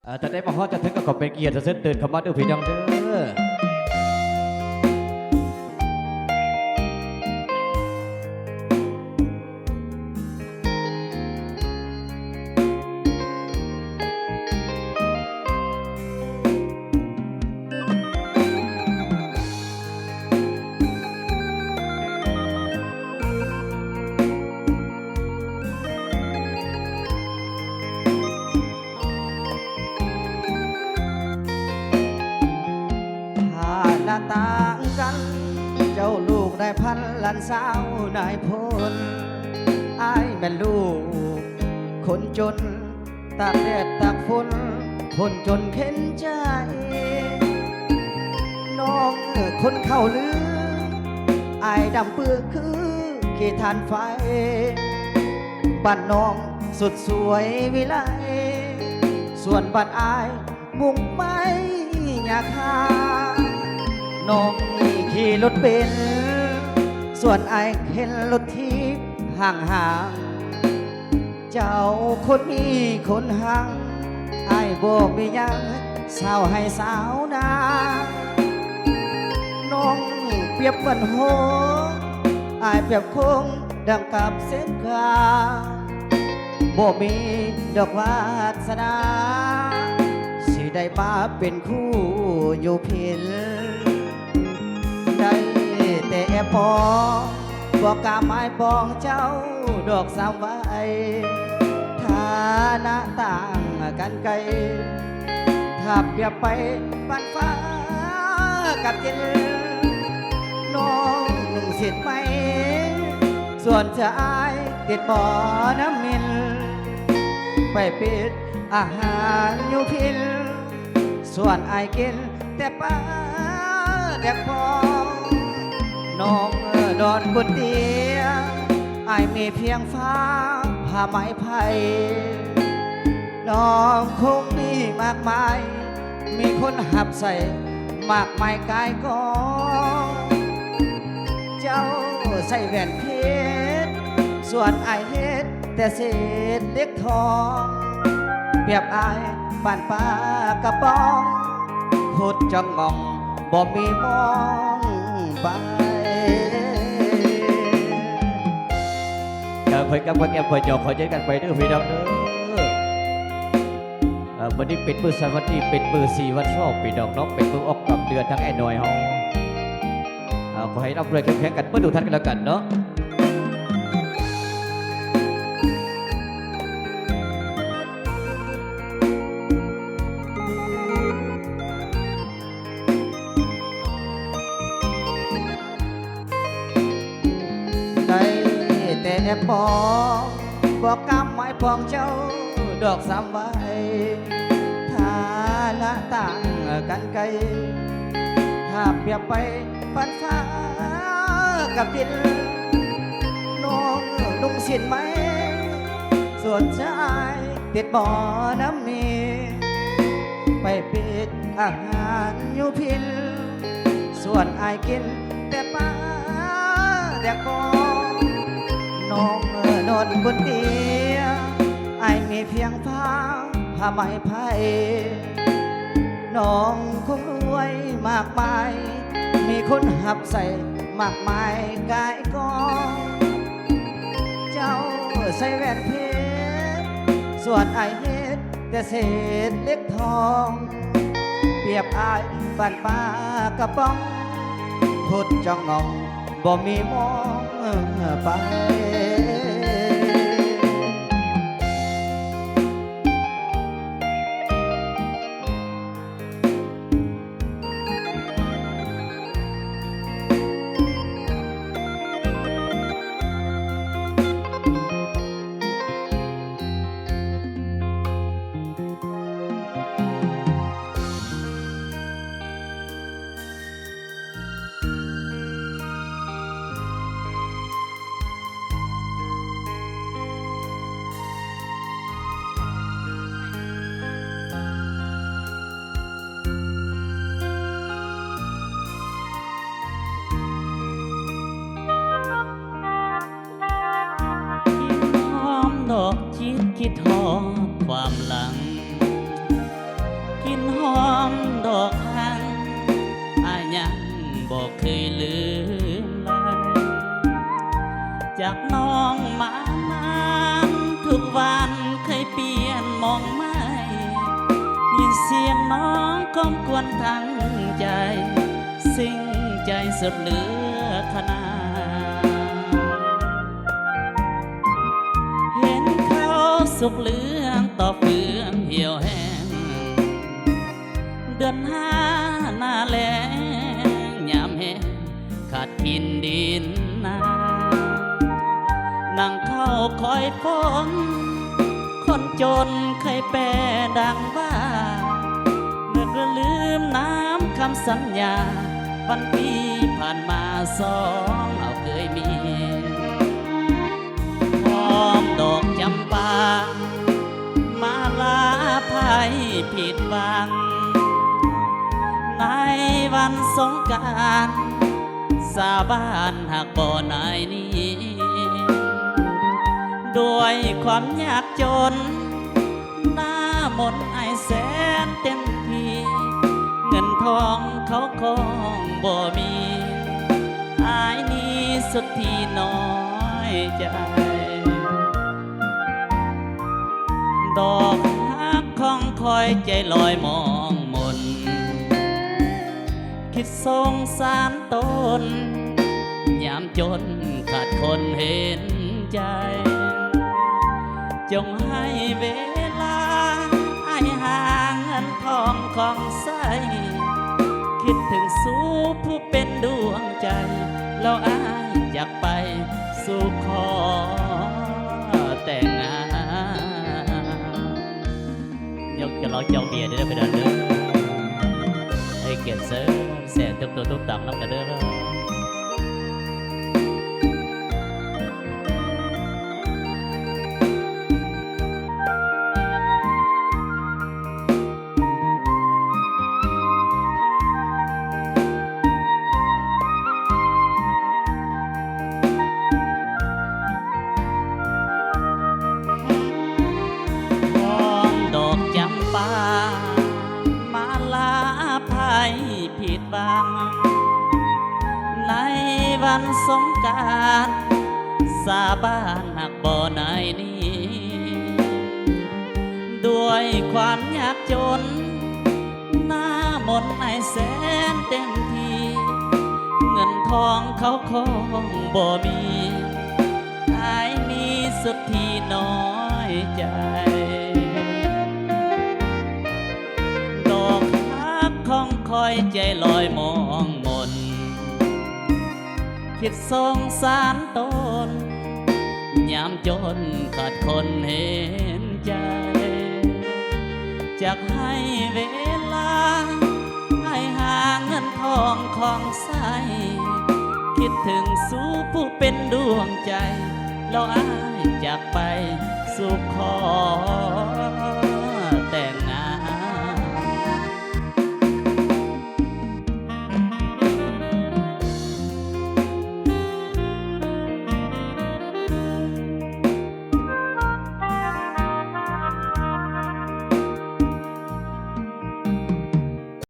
ถ้าได้มาฮอดจะถึงก็ขอเป็นเกียรติเส้นเดินเข้ามาด้วยพี่น้องเด้อหน้าต่างกันเจ้าลูกได้พันหลานสาวได้พ้นอ้ายแม่ลูกคนจนตากแดดตากฝนคนจนเข็นใจน้องคนเข้าลืออ้ายดำเปื้อคือกี่ทานไฟบ้านน้องสุดสวยวิไลส่วนบ้านอ้ายมุ่งไม่อยากหาน้องนี่ขี่รถเบนซ์ส่วนไอ้เข็นรถทีบห่างๆเจ้าคนนี้คนห่างไอ้บอกมียังสาวให้สาวนาน้องเปรียบเหมือนโหไอ้เปรียบคงดังกับเส้นกาบ่มีดอกวาสนาสิได้มาเป็นคู่อยู่เพียงได้แต่ปองบอกกาไม้ปองเจ้าดอกสามใบฐานะต่างกันไกลถ้าเปรียบไปปันฟ้ากับเย็นน้องหนุ่มสิทธิ์ไหมส่วนจะอายติดบ่อน้ำมินไปปิดอาหารอยู่พินส่วนอายกินแต่ป้าแดกพอน้องนอนบนเตียงอายมีเพียงฟ้าผ้าไหมไผ่น้องคงมีมากมายมีคนหับใส่มากมายกายกองเจ้าใส่แหวนเพชรส่วนอายเฮ็ดแต่เศษเล็กทองเปรียบอายป่านปลากระป๋องพุดจังงองบ่มีมองไปคอยกับคอยแก้มคอยจอกคอยใจกันไปเด้อพี่น้องเด้อวันนี้เป็นมือสวัสดีเป็นมือ4วันชอบพี่น้องน้องเป็นมือออกกับเดือนทั้งไอ้หน่อยเฮาขอให้รับเรือแข็งๆกันเมื่อดูท่านกันแล้วกันเนาะได้แต่ปองบอกกำไม้ปองเจ้าดอกสามใบฐานะต่างกันไกลถ้าเปรียบไปปันฟ้ากับดินน้องนุ่งสินไหมส่วนชายติดบ่อน้ำมีไปปิดอาหารอยู่พินส่วนอายกินแต่ป้าแดกบองน้องนอนบนเตียงไอมีเพียงผ้าไหมไผ่น้องคงรวยมากมายมีคนหับใส่มากมายกายกองเจ้าใส่แหวนเพชรส่วนไอเฮ็ดแต่เศษเล็กทองเปรียบอายบ้านป้ากระป๋องพุดจังงองบ่มีมองไปดอกจิตคิดทอดความหลัง จากน้องมานานทุกวันเคยเปลี่ยนมองไม่ยินเสียงน้องก้มกวนทั้งใจสิ่งใจสุดเหลือขนาดเห็นเขาสุกเหลืองต่อเฟืองเหี่ยวแห้งเดือนห้าหน้าแล้งยามแห้งขาดกินดินนานั่งเข้าคอยฝนคนจนเคยแปรดังว่าเมื่อก็ลืมน้ำคำสัญญาวันปีผ่านมาสองเราเคยมีพร้อมดอกจำปามาลาภัยผิดหวังในวันสงกรานต์สาบานหากบ่อนายนี้ด้วยความยากจนหน้ามนต์ไอแสนเต็มที่เงินทองเขาคงบ่มีอายนี้สุดที่น้อยใจดอกฮักของคอยใจลอยมองมนคิดสงสารตนยามจนขาดคนเห็นใจจงให้เวลาให้ห่างเงินทองของใสคิดถึงสู่ผู้เป็นดวงใจแล้วอายอยากไปสู่ขอแต่งงานยกจะรอเจ้าเมียเด้อไปเด้อเด้อให้เกียรติเสริมแสนทุกตัวทุกตังน้ำกันเด้อมาลาภัยผิดบังในวันสงกรานต์สาบานหักบ่อนายนี้ด้วยความยากจนหน้ามนต์ไอแสนเต็มทีเงินทองเขาคงบ่มีอายนี้สุดที่น้อยใจของคอยใจลอยมองมนคิดสงสารตนยามจนขาดคนเห็นใจจากให้เวลาให้หาเงินทองของใสคิดถึงสู่ผู้เป็นดวงใจแล้วอายจากไปสู่ขอ